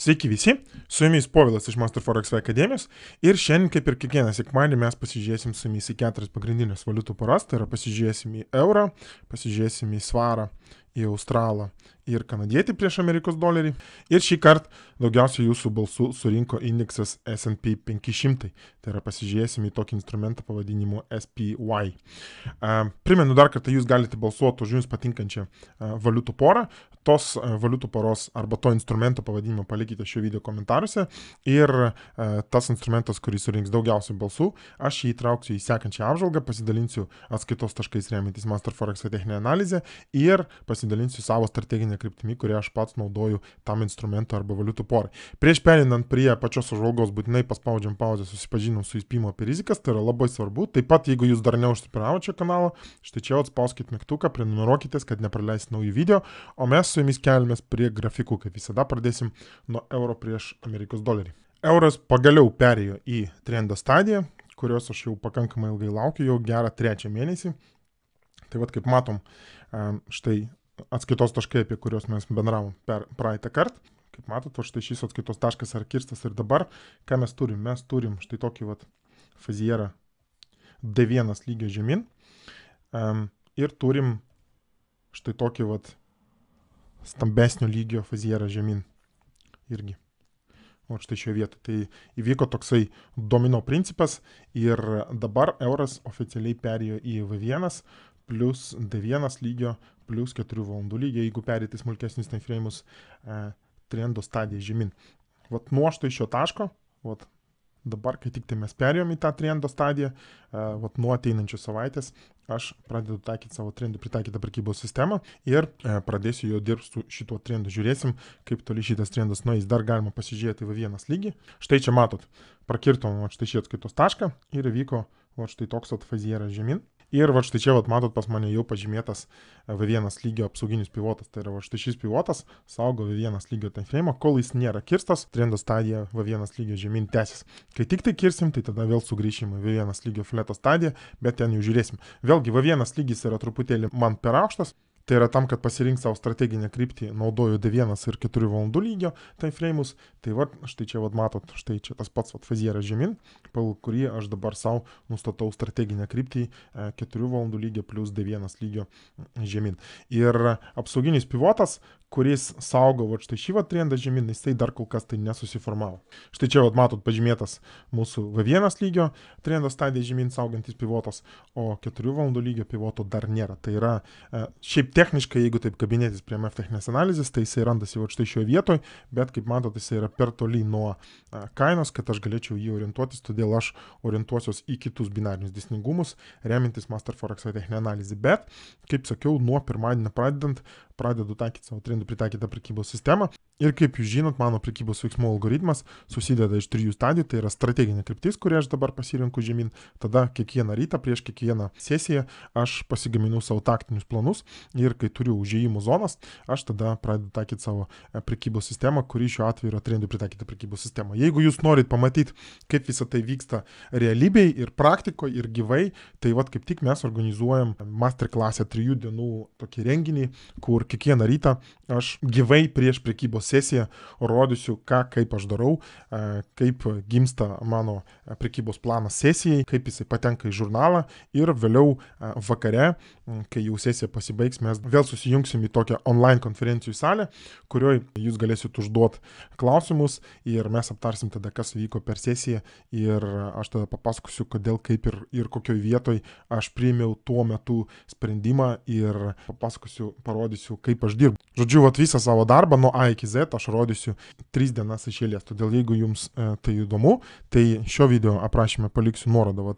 Sveiki visi, su jumis Povilas iš Master Forex Akademijos ir šiandien, kaip ir kiekvieną sekmadienį, mes pasižiūrėsim su jumis į 4 pagrindinės valiutų poras, tai yra pasižiūrėsim į eurą, pasižiūrėsim į svarą, į australą ir kanadietį prieš Amerikos dolerį. Ir šį kartą daugiausiai jūsų balsų surinko indeksas S&P 500, tai yra pasižiūrėsim į tokį instrumentą pavadinimu SPY. Primenu dar kartą, jūs galite balsuoti už jums patinkančią valiutų porą. Tos valiutų poros arba to instrumento pavadinimą palikite šio video komentaruose ir tas instrumentas, kuris surinks daugiausiai balsų, aš jį įtrauksiu į sekančią apžvalgą, pasidalinsiu atskaitos taškais remiantis Master Forex techninę analizę ir pasidalinsiu savo strateginę kryptimį, kurią aš pats naudoju tam instrumentui arba valiutų porai. Prieš perinant prie pačios apžvalgos būtinai paspaudžiam pauzę, susipažinam su įspėjimo apie rizikas, tai yra labai svarbu. Taip pat, jeigu jūs dar neužsiprenumeravote šio kanalo, štai čia atspauskite mygtuką, prenumeruokitės, kad nepraleisit naujų video, o mes su jumis keliamės prie grafikų, kaip visada pradėsim nuo euro prieš Amerikos dolerį. Euras pagaliau perėjo į trendo stadiją, kurios aš jau pakankamai ilgai laukiu, jau gerą 3 mėnesį. Tai vat kaip matom, štai atskaitos taškai, apie kuriuos mes bendravom per praeitą kartą. Kaip matot, štai šis atskaitos taškas yra kirstas ir dabar, ką mes turim? Mes turim štai tokį vat fazierą D1 lygio žemyn ir turim štai tokį vat stambesnio lygio fazierą žemyn irgi. O štai šioje vietoje. Tai įvyko toksai domino principas ir dabar euras oficialiai perėjo į V1 plus D1 lygio plus 4 valandų lygio, jeigu perėti smulkesnis time frame'us trendo stadiją žemyn. Vat nuo štai šio taško, vat dabar, kai tik tai mes perėjom į tą trendo stadiją, vat nuo ateinančios savaitės aš pradedu taikyti savo trendų pritaikytą prekybos sistemą ir pradėsiu jo dirbti su šituo trendu. Žiūrėsim, kaip toli šitas trendas nueis. Dar galima pasižiūrėti V1 lygį. Štai čia matot, prakirtom štai šį atskaitos tašką ir įvyko štai toks fazieras žemyn. Ir štai čia matot pas mane jau pažymėtas V1 lygio apsauginis pivotas. Tai yra štai šis pivotas saugo V1 lygio time frame, kol jis nėra kirstas, trendo stadija V1 lygio žemyn tęsis. Kai tik tai kirsim, tai tada vėl sugrįšim į V1 lygio fleto stadiją, bet ten jau žiūrėsim. Vėlgi V1 lygis yra truputėlį man per aukštas. Tai yra tam, kad pasirink savo strateginę kryptį, naudoju D1 ir 4 valandų lygio time frame'us. Tai štai čia matot, štai čia tas pats fazieras žemyn, pagal kurį aš dabar savo nustatau strateginę kryptį 4 valandų lygio plus D1 lygio žemyn. Ir apsauginis pivotas, kuris saugo štai šį trendą žemyn, jisai dar kol kas tai nesusiformavo. Štai čia matot pažymėtas mūsų V1 lygio trendo stadija žemyn saugantis pivotas, o 4 valandų lygio pivoto dar nėra. Tai yra šiaip techniškai, jeigu taip kabinėtis prie MF techninės analizės, tai jisai randasi štai šioje vietoje, bet kaip matot, jisai yra per toli nuo kainos, kad aš galėčiau jį orientuotis, todėl aš orientuosiuos į kitus binarinius dėsningumus, remintis Master Forex techninę analizę. Bet, kaip sakiau, nuo pirmadienio pradedant, pradedu taikyti savo trendų pritaikytą prekybos sistemą. Ir kaip jūs žinot, mano prekybos veiksmų algoritmas susideda iš 3 stadijų, tai yra strateginė kryptis, kurią aš dabar pasirinku žemyn. Tada kiekvieną rytą prieš kiekvieną sesiją aš pasigaminu savo taktinius planus ir kai turiu užėjimų zonas, aš tada pradedu taikyti savo prekybos sistemą, kuri šiuo atveju yra trendų pritaikyta prekybos sistema. Jeigu jūs norit pamatyti, kaip visą tai vyksta realybėje ir praktikoje ir gyvai, tai kaip tik mes organizuojam masterclass'e 3 dienų tokį renginį, kur kiekvieną rytą aš gyvai prieš prekybos sesiją rodysiu, kaip aš darau, kaip gimsta mano prekybos planas sesijai, kaip jisai patenka į žurnalą ir vėliau vakare, kai jau sesija pasibaigs, mes vėl susijungsim į tokią online konferencijų salę, kurioje jūs galėsit užduoti klausimus ir mes aptarsim tada, kas vyko per sesiją ir aš tada papasakosiu, kodėl, kaip ir kokioj vietoj aš priėmiau tuo metu sprendimą ir papasakosiu, parodysiu, kaip aš dirbu. Žodžiu, visą savo darbą nuo A iki Z aš rodysiu 3 dienas iš eilės. Todėl jeigu jums tai įdomu, tai šio video aprašyme paliksiu nuorodą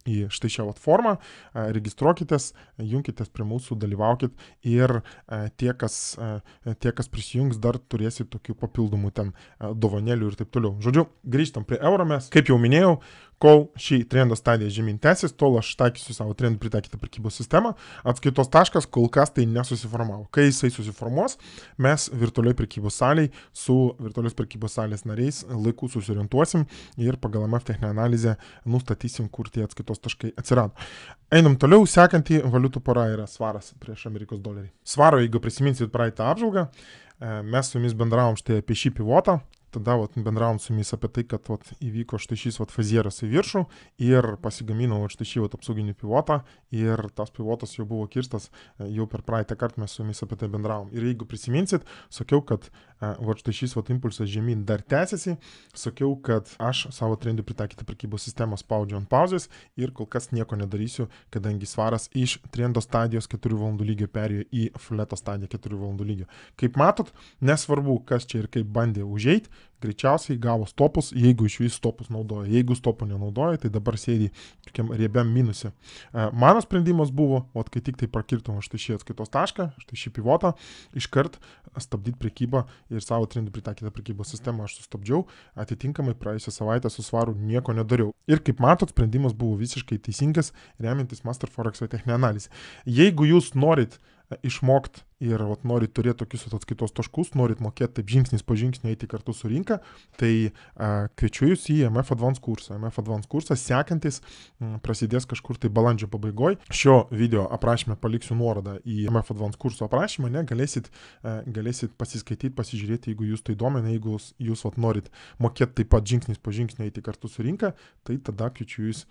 į štai šią formą. Registruokitės, junkitės prie mūsų, dalyvaukit ir tie, kas prisijungs, dar turėsit tokių papildomų ten dovanėlių ir taip toliau. Žodžiu, grįžtam prie euro mes. Kaip jau minėjau, kol šį trendo stadiją žemyn tęsis, tol aš taikysiu savo trendų pritaikytą prekybos sistemą. Atskaitos taškas kol kas tai nesusiformavo. Kai jisai susiformuos, mes virtualioj prekybos salėj su virtualios prekybos salės nariais laiku susiorientuosim ir pagal MF techninę analizę nustatysim, kur tie atskaitos taškai atsirado. Einam toliau, sekantį valiutų pora yra svaras prieš Amerikos dolerį. Svaro, jeigu prisiminsit praeitą apžvalgą, mes su jumis bendravom štai apie šį pivotą. tada vat, bendravom su jumis apie tai, kad vat, įvyko štai šis vat, fazieras į viršų ir pasigaminau vat, štai šį vat, apsauginį pivotą ir tas pivotas jau buvo kirstas, jau per praeitą kartą mes su jumis apie tai bendravom. Ir jeigu prisiminsit, sakiau, kad vat, štai šis vat, impulsas žemyn dar tęsiasi, sakiau, kad aš savo trendų pritaikytą prekybos sistemą spaudžiu ant pauzės ir kol kas nieko nedarysiu, kadangi svaras iš trendo stadijos 4 valandų lygio perėjo į fleto stadiją 4 valandų lygio. Kaip matot, nesvarbu, kas čia ir kaip bandė užeiti, greičiausiai gavo stopus, jeigu iš vis stopus naudoja. Jeigu stopų nenaudoja, tai dabar sėdi tokiam riebiam minuse. Mano sprendimas buvo, vat, kai tik tai prakirtom štai šį atskaitos tašką, štai šį pivotą, iškart stabdyti prekybą ir savo trendų pritaikytą prekybos sistemą aš sustabdžiau, atitinkamai praėjusią savaitę su svaru nieko nedariau. Ir kaip matot, sprendimas buvo visiškai teisingas, remiantis Master Forex techninę analizę. Jeigu jūs norit išmokti ir vat, norit turėti tokius atskaitos taškus, norit mokėti taip žingsnis po žingsnio eiti kartu su rinka, tai kviečiu jūs į MF Advance kursą. MF Advance kursas sekantis prasidės kažkur tai balandžio pabaigoje. Šio video aprašymę paliksiu nuorodą į MF Advance kurso aprašymą, ne, galėsit pasiskaityti, pasižiūrėti, jeigu jūs tai domina, jeigu jūs vat, norit mokėti taip pat žingsnis po žingsnio eiti kartu su rinka, tai tada kviečiu jūs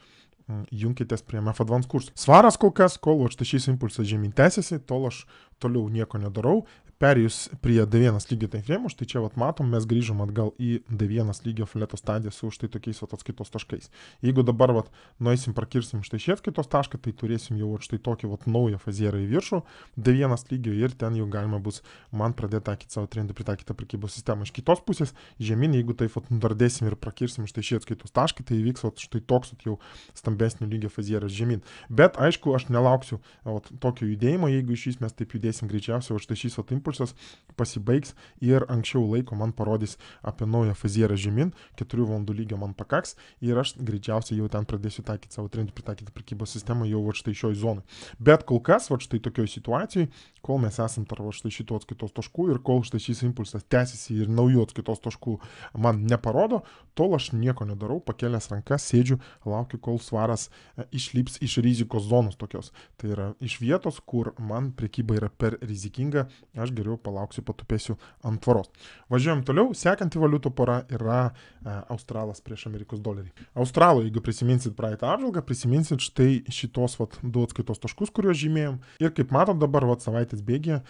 junkitės prie MF Advance kursų. Svaras kol kas, kol štai šis impulsas žemyn tęsiasi, tol aš toliau nieko nedarau. Perėjus prie D1 lygio timeframe, štai čia vat, matom, mes grįžom atgal į D1 lygio fleto stadiją su štai tokiais vat, atskaitos taškais. Jeigu dabar vat, nueisim, prakirsim štai šį atskaitos tašką, tai turėsim jau štai tokį vat, naują fazierą į viršų D1 lygio ir ten jau galima bus man pradėti taikyti savo trendų pritaikytą prekybos sistemą. Iš kitos pusės, žemyn, jeigu taip vat, nudardėsim ir prakirsim štai šį atskaitos tašką, tai įvyks vat, štai toks vat, jau stambesnio lygio fazieras žemyn. Bet aišku, aš nelauksiu vat, tokio judėjimo, jeigu iš esmės taip judėsim greičiausiai, o štai šis vat, impulsas pasibaigs ir anksčiau laiko man parodys apie naują fazierą žemyn, 4 valandų lygio man pakaks ir aš greičiausiai jau ten pradėsiu taikyti savo trendų pritaikytą prekybos sistemą jau vat, štai šioj zonai. Bet kol kas, vat, štai tokioj situacijai, kol mes esam tarp štai šito atskaitos taškų ir kol štai šis impulsas tęsiasi ir naujų atskaitos taškų man neparodo, tol aš nieko nedarau, pakėlęs rankas, sėdžiu, laukiu, kol svaras išlips iš rizikos zonos tokios. Tai yra iš vietos, kur man prekyba yra per rizikinga, aš geriau palauksiu, patupėsiu ant tvaros. Važiuojam toliau, sekanti valiutų pora yra Australas prieš Amerikos dolerį. Australo, jeigu prisiminsit praeitą apžvalgą, prisiminsit štai šitos vat, 2 atskaitos taškus, kuriuos žymėjom. Ir kaip matom dabar vat, savaitės bėgėje,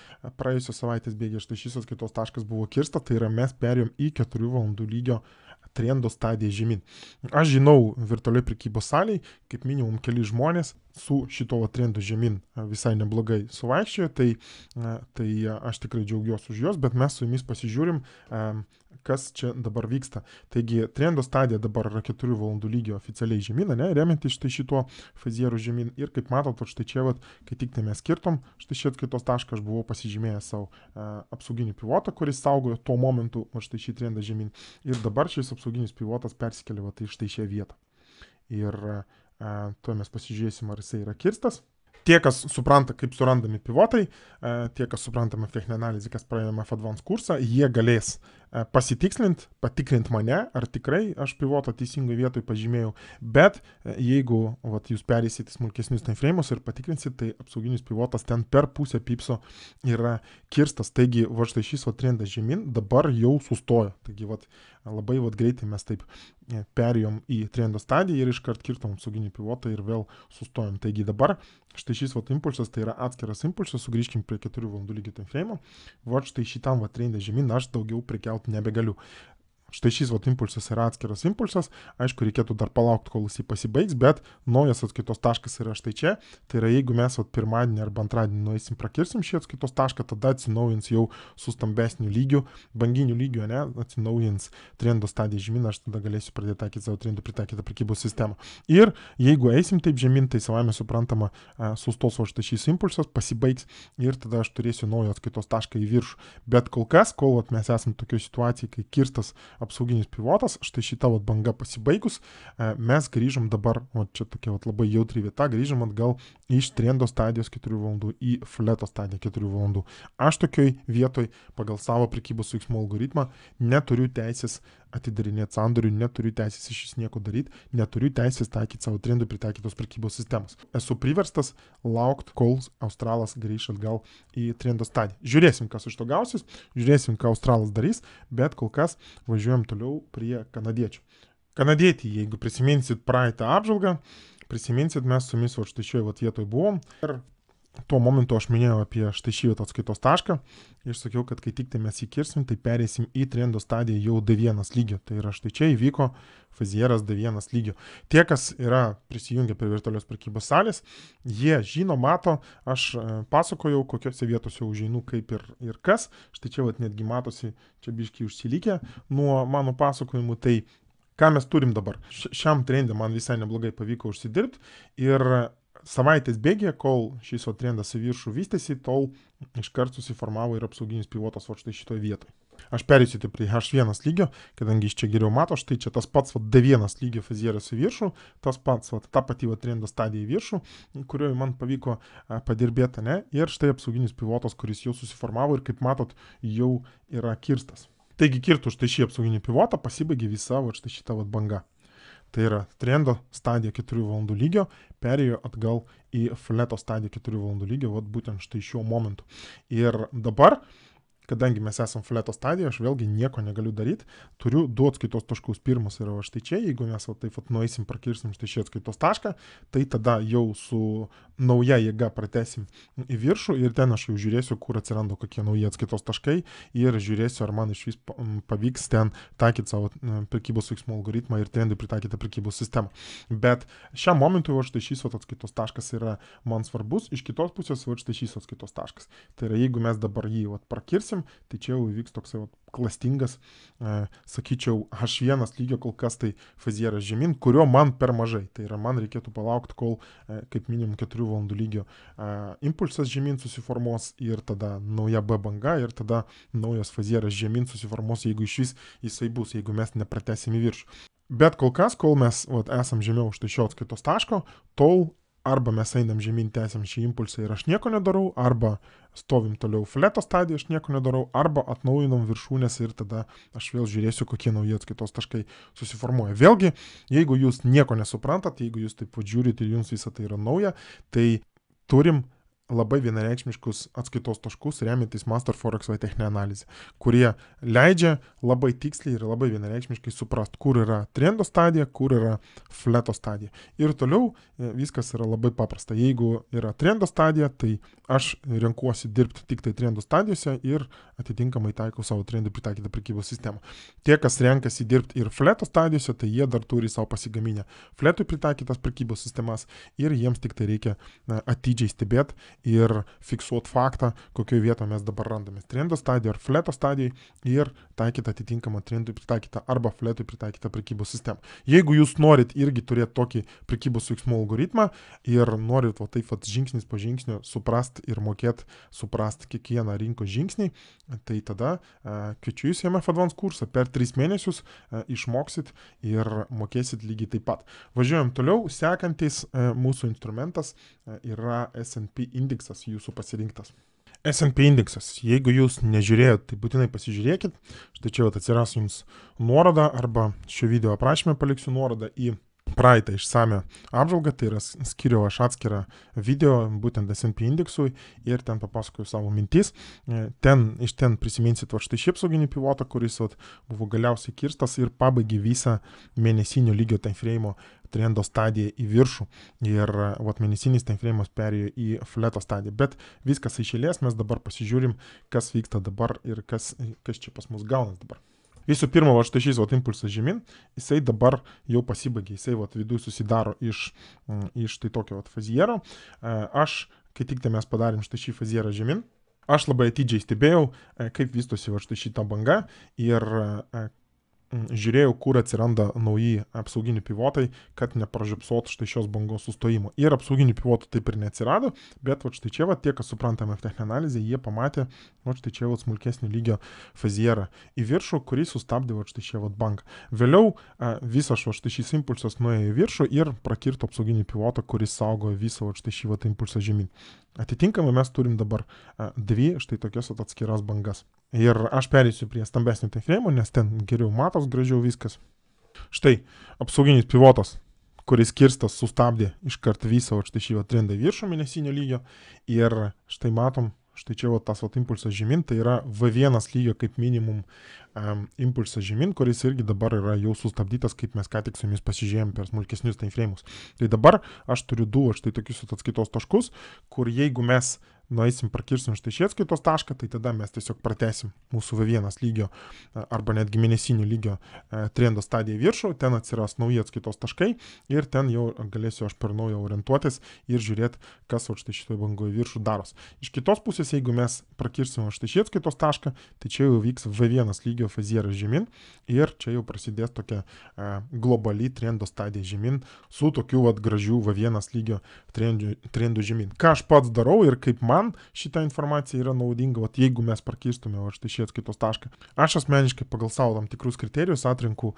praėjusios savaitės bėgėje štai šis atskaitos taškas buvo kirsta, tai yra mes perėjom į 4 valandų lygio trendo stadiją žemyn. Aš žinau virtualiai prekybos saliai, kaip minimum keli žmonės su šito trendo žemyn visai neblogai suvaikščiojo, tai aš tikrai džiaugiuosi už juos, bet mes su jumis pasižiūrim, kas čia dabar vyksta. Taigi trendo stadija dabar yra 4 valandų lygio oficialiai žemyn, ne, remiantis štai šituo fazieru žemyn. Ir kaip matot, štai čia, vat, kai tik tai mes skirtom, štai šį atskaitos tašką aš buvau pasižymėjęs savo apsauginį pivotą, kuris saugojo tuo momentu štai šį trendą žemyn. Ir dabar šis apsauginis pivotas persikėlė vat, štai šią vietą. Ir tuo mes pasižiūrėsim, ar jisai yra kirstas. Tie, kas supranta, kaip surandami pivotai, tie, kas suprantame techninę analizę, kas praėjo MF Advance kursą, jie galės pasitikslinti, patikrinti mane, ar tikrai aš pivotą teisingai vietoj pažymėjau. Bet jeigu vat, jūs perėsite smulkesnius timeframe'us ir patikrinsit, tai apsauginis pivotas ten per pusę pipso yra kirstas. Taigi, va štai šis trendas žemyn dabar jau sustojo. Taigi, labai greitai mes taip perėjom į trendo stadiją ir iškart kirtom apsauginį pivotą ir vėl sustojom. Taigi dabar štai šis impulsas, tai yra atskiras impulsas, sugrįžkim prie 4 valandų lygio timeframe'o. Va štai šitam trende žemyn aš daugiau prekiauti nebegaliu. Štai šis impulsas yra atskiras impulsas, aišku, reikėtų dar palaukti, kol jis pasibaigs, bet naujas atskaitos taškas yra štai čia. Tai yra, jeigu mes pirmadienį arba antradienį nueisim, prakirsim šį atskaitos tašką, tada atsinaujins jau su stambesniu lygiu, banginiu lygiu, ne, atsinaujins trendo stadiją žemyn, aš tada galėsiu pradėti taikyti savo trendų pritaikytą prekybos sistemą. Ir jeigu eisim taip žemyn, tai savame suprantama, sustos štai šis impulsas, pasibaigs ir tada aš turėsiu naują atskaitos tašką į viršų. Bet kol kas, kol mes esame tokio situacijai, kai kirstas apsauginis pivotas, štai šita banga pasibaigus, mes grįžom dabar, čia tokia labai jautri vieta, grįžom atgal iš trendo stadijos 4 valandų į fleto stadiją 4 valandų. Aš tokioj vietoj pagal savo prekybos veiksmų algoritmą neturiu teisės atidarinėti sandorių, neturiu teisės iš vis nieko daryti, neturiu teisės taikyti savo trendų pritaikytos prekybos sistemos. Esu priverstas laukti, kol Australas grįš atgal į trendo stadiją. Žiūrėsim, kas iš to gausis, žiūrėsim, ką Australas darys, bet kol kas važiuojam toliau prie kanadiečių. Kanadietį, jeigu prisiminsit praeitą apžvalgą, prisiminsit, mes su jumis štai šioje vietoje buvom ir tuo momentu aš minėjau apie štai šį atskaitos tašką ir sakiau, kad kai tik tai mes įkirsim, tai pereisim į trendo stadiją jau D1 lygio. Tai yra štai čia įvyko fazieras D1 lygio. Tie, kas yra prisijungę prie virtualios prekybos salės, jie žino, mato, aš pasakojau, kokiose vietose užeinu kaip ir kas. Štai čia netgi matosi, čia biškiai užsilikę nuo mano pasakojimų. Tai ką mes turim dabar? Šiam trendė man visai neblogai pavyko užsidirbti ir savaitės bėgė, kol šis trendas į viršų vystėsi, tol iškart susiformavo ir apsauginis pivotas štai šitoje vietoje. Aš perėsiu prie H1 lygio, kadangi iš čia geriau mato, štai čia tas pats D1 lygio fazieras į viršų, tas pats ta pati trendo stadija į viršų, kurioje man pavyko padirbėti, ne? Ir štai apsauginis pivotas, kuris jau susiformavo ir kaip matot, jau yra kirstas. Taigi kirtų štai šį apsauginį pivotą pasibaigė visa štai šita banga. Tai yra trendo stadija 4 valandų lygio, perėjo atgal į fleto stadiją 4 valandų lygio, būtent štai šiuo momentu. Ir dabar, kadangi mes esam fleto stadijoje, aš vėlgi nieko negaliu daryti, turiu du atskaitos taškus. Pirmas yra štai čia, jeigu mes taip nueisim, prakirsim štai šį atskaitos tašką, tai tada jau su nauja jėga pratesim į viršų ir ten aš jau žiūrėsiu, kur atsiranda kokie nauji atskaitos taškai ir žiūrėsiu, ar man iš vis pavyks ten taikyti savo prekybos veiksmų algoritmą ir trendui pritaikytą prekybos sistemą. Bet šiam momentui štai šis atskaitos taškas yra man svarbus, iš kitos pusės štai šis atskaitos taškas. Tai yra, jeigu mes dabar jį prakirsim, tai čia jau įvyks toks klastingas, sakyčiau, H1 lygio kol kas tai fazieras žemyn, kurio man per mažai. Tai yra, man reikėtų palaukti, kol kaip minimum 4 valandų lygio impulsas žemyn susiformuos ir tada nauja B banga ir tada naujas fazieras žemyn susiformuos, jeigu iš vis jisai bus, jeigu mes nepratesim į viršų. Bet kol kas, kol mes esam žemiau štai šio atskaitos taško, tol arba mes einam žemyn, tęsiam šį impulsą ir aš nieko nedarau, arba stovim toliau fleto stadiją, aš nieko nedarau, arba atnaujinam viršūnės ir tada aš vėl žiūrėsiu, kokie nauji atskaitos taškai susiformuoja. Vėlgi, jeigu jūs nieko nesuprantat, jeigu jūs taip žiūrit ir jums visą tai yra nauja, tai turim labai vienareikšmiškus atskaitos taškus remiantis Master Forex techninę analizę, kurie leidžia labai tiksliai ir labai vienareikšmiškai suprast, kur yra trendo stadija, kur yra fleto stadija. Ir toliau viskas yra labai paprasta. Jeigu yra trendo stadija, tai aš renkuosi dirbti tik tai trendo stadijose ir atitinkamai taikau savo trendui pritaikytą prekybos sistemą. Tie, kas renkasi dirbti ir fleto stadijose, tai jie dar turi savo pasigaminę fletui pritaikytas prekybos sistemas ir jiems tik tai reikia atidžiai stebėti ir fiksuoti faktą, kokioje vietoje mes dabar randamės trendo stadijoje ar fleto stadijoje ir taikyti atitinkamą trendui pritaikytą arba fletui pritaikytą prekybos sistemą. Jeigu jūs norit irgi turėti tokį prekybos veiksmų algoritmą ir norit taip žingsnis po žingsnio suprast ir mokėti suprast kiekvieną rinkos žingsnį, tai tada kviečiu jūs į MF Advance kursą. Per 3 mėnesius išmoksit ir mokėsit lygiai taip pat. Važiuojam toliau. Sekantis mūsų instrumentas yra S&P indeksas jūsų pasirinktas. S&P indeksas. Jeigu jūs nežiūrėjot, tai būtinai pasižiūrėkit. Štai čia atsiras jums nuoroda arba šio video aprašyme paliksiu nuorodą į praeitą išsame apžvalgą, tai yra skiriau aš atskirą video būtent S&P indeksui ir ten papasakoju savo mintis. Iš ten prisiminsit štai šį apsauginį pivotą, kuris buvo galiausiai kirstas ir pabaigė visą mėnesinio lygio timeframe trendo stadiją į viršų ir mėnesinis timeframe'as perėjo į fleto stadiją. Bet viskas iš eilės, mes dabar pasižiūrim, kas vyksta dabar ir kas čia pas mus gaunas dabar. Visų pirma, štai šis impulsas žemyn, jisai dabar jau pasibaigė, jisai viduje susidaro iš štai tokio faziero. Aš, kai tik tai mes padarėm štai šį fazierą žemyn, aš labai atidžiai stebėjau, kaip vystosi štai šitą bangą ir žiūrėjau, kur atsiranda nauji apsauginiai pivotai, kad nepražiopsot štai šios bangos sustojimo. Ir apsauginių pivotų taip ir neatsirado, bet štai čia tie, kas suprantame techninę analizę, jie pamatė štai čia smulkesnio lygio fazierą į viršų, kurį sustabdė štai čia bangą. Vėliau visas štai šis impulsas nuėjo į viršų ir prakirto apsauginį pivotą, kuris saugo visą štai šį impulsą žemyn. Atitinkamai mes turim dabar dvi štai tokias atskiras bangas. Ir aš perėsiu prie stambesnio time frame, nes ten geriau matos, gražiau viskas. Štai, apsauginis pivotas, kuris kirstas sustabdė iškart visą štai šį trendą į viršų mėnesinio lygio. Ir štai matom, štai čia tas impulsas žemyn, tai yra V1 lygio kaip minimum impulsas žemyn, kuris irgi dabar yra jau sustabdytas, kaip mes ką tik su jumis pasižiūrėjom per smulkesnius time frame'us. Tai dabar aš turiu du štai tokius atskaitos taškus, kur jeigu mes nueisim, prakirsim štai šį atskaitos tašką, tai tada mes tiesiog pratesim mūsų V1 lygio arba netgi mėnesinio lygio trendo stadiją į viršų, ten atsiras nauji atskaitos taškai ir ten jau galėsiu aš per naują orientuotis ir žiūrėti, kas štai šitoje bangoje viršų daros. Iš kitos pusės, jeigu mes prakirsim štai šį atskaitos tašką, tai čia jau vyks V1 lygio fazieras žemyn ir čia jau prasidės tokia globali trendo stadija žemyn su tokiu gražių V1 lygio trendų žemyn. Ką aš pats darau ir kaip man šita informacija yra naudinga, jeigu mes prakistume štai šį atskaitos tašką. Aš asmeniškai pagal savo tam tikrus kriterijus atrinku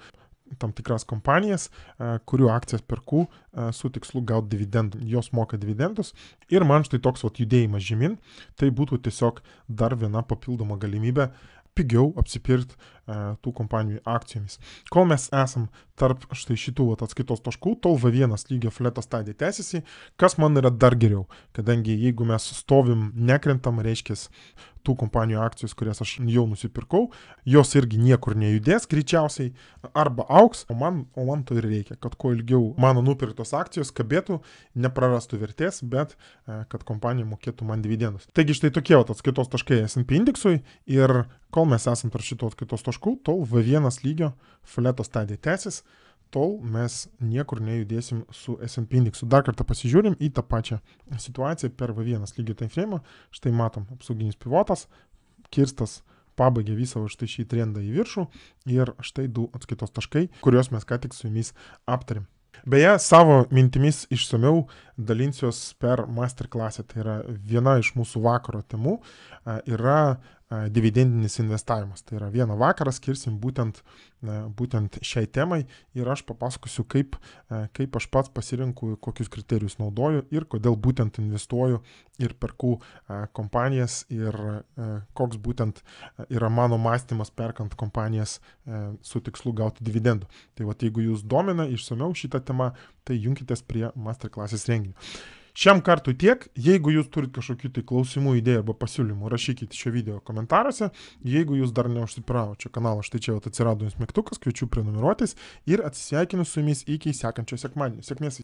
tam tikras kompanijas, kurių akcijas perku su tikslu gauti dividendų. Jos moka dividendus ir man štai toks judėjimas žemyn, tai būtų tiesiog dar viena papildoma galimybė pigiau apsipirkti tų kompanijų akcijomis. Kol mes esam tarp štai šitų atskaitos taškų, tol V1 lygio fleto stadija tęsiasi, kas man yra dar geriau, kadangi jeigu mes stovim nekrentam, reiškia tų kompanijų akcijos, kurias aš jau nusipirkau, jos irgi niekur nejudės greičiausiai, arba auks, o man to ir reikia, kad kuo ilgiau mano nupirktos akcijos kabėtų, neprarastų vertės, bet kad kompanija mokėtų man dividendus. Taigi štai tokie atskaitos taškai S&P indeksui ir kol mes esam tarp šito atskaitos taškų, tol V1 lygio fleto stadija tęsis, tol mes niekur nejudėsim su S&P indeksu. Dar kartą pasižiūrim į tą pačią situaciją per V1 lygio time frame. Štai matom, apsauginis pivotas, kirstas pabaigė visą štai šį trendą į viršų ir štai du atskaitos taškai, kuriuos mes ką tik su jumis aptarėm. Beje, savo mintimis išsamiau dalinsiuos per masterclass'ą. Tai yra viena iš mūsų vakaro temų yra dividendinis investavimas. Tai yra vieną vakarą skirsim būtent šiai temai ir aš papasakosiu, kaip aš pats pasirinku, kokius kriterijus naudoju ir kodėl būtent investuoju ir perku kompanijas ir koks būtent yra mano mąstymas perkant kompanijas su tikslu gauti dividendų. Tai jeigu jūs domina išsamiau šitą temą, tai junkitės prie masterclass'ės renginio. Šiam kartui tiek. Jeigu jūs turite kažkokių tai klausimų, idėjų arba pasiūlymų, rašykite šio video komentaruose. Jeigu jūs dar neužsiprenumeravot šio kanalo, štai čia atsirado jums mygtukas, kviečiu prenumeruotis ir atsisveikinu su jumis iki sekančio sekmadienio. Sėkmės.